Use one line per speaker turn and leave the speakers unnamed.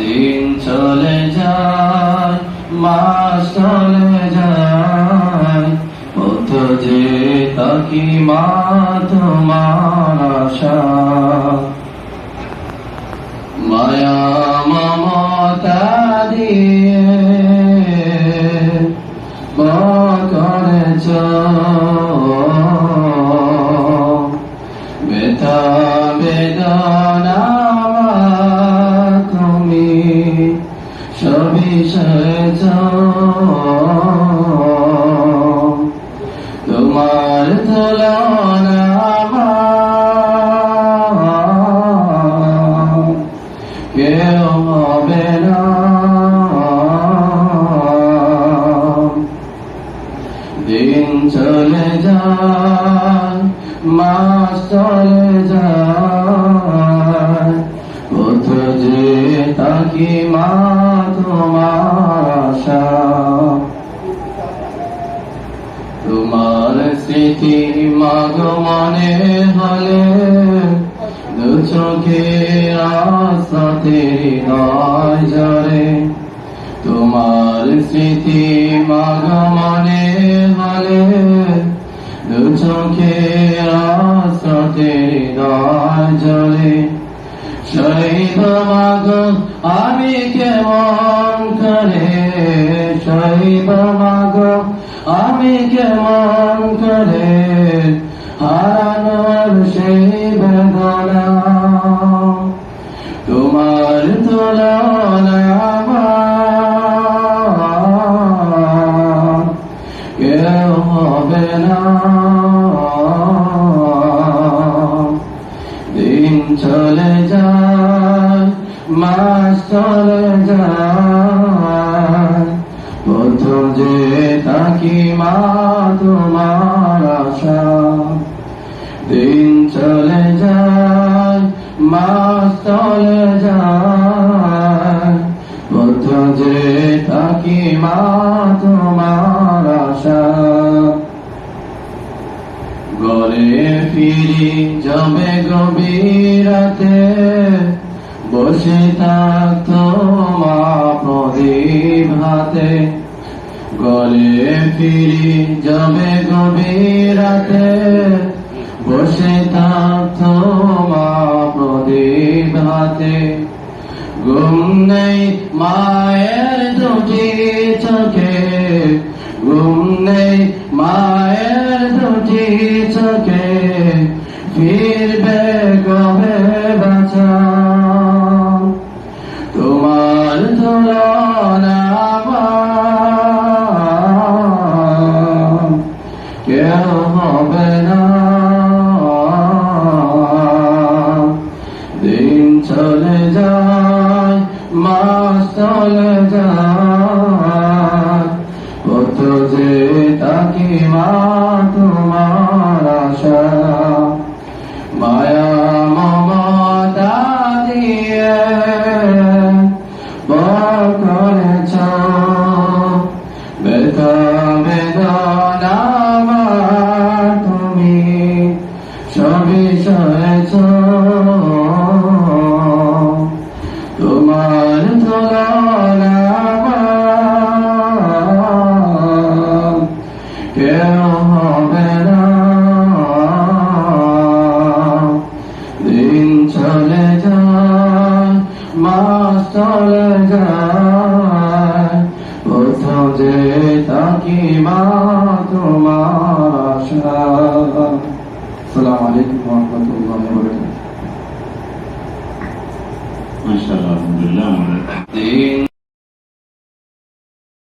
দিন চলে যায়, মাস চলে যায়, পথ যে তাকি মা তোমার আশা। মায়া মমতা দিয়ে করেছ, ব্যথা বেদনা তুমি সবই সয়েছ। তোমার তুলনা কেউ হবে না। দিন চলে যায়, মাস চলে যায়, পথ যে তাকি মা তোমার আশা। তোমার স্মৃতি মাগো মনে হলে দু চোখে আসাতে হৃদয় জরে। তোমার স্মৃতি মাগো মনে হলে দু চোখে আসাতে হৃদয় জরে। শহীদ মাগো আমি কেমন করে, শহীদ মাগো আমি কেমন করে হারানোর সেই বেদনা। তোমার তুলনা কেউ হবে না। দিন চলে যায়, মাস চলে যায়, পথ যে তাকি মা তোমার আশা। দিন চলে যায়, মাস চলে যায়, পথ যে তাকি মা তোমার আশা। ঘরে ফিরি যাবে গভীর রাতে, বসে থাকতো মা প্রদীপ হাতে। ঘরে ফিরি যাবে গভীর রাতে, বসে থাকতো মা প্রদীপ হাতে। ঘুম নেই মায়ের দুটি চোখে, ঘুম নেই মায়ের দুটি চোখে, ফিরবে কবে বাঁচা। তোমার তুলনা কেউ হবে না। দিন চলে যায়, মাস চলে যায়, পথ যে তাকি মা তোমার আশা। মায়া মমতা দিয়ে করেছ, ব্যথা বেদনা তুমি সবই সয়েছ। তোমার তুলনা কেউ হবে না। দিন চলে যায়, মাস চলে যায়, পথ যে তাকি মা তোমার আশা। আসসালামু আলাইকুম ওয়া রাহমাতুল্লাহি ওয়া বারাকাতুহু।
মাশাআল্লাহ, আলহামদুলিল্লাহ।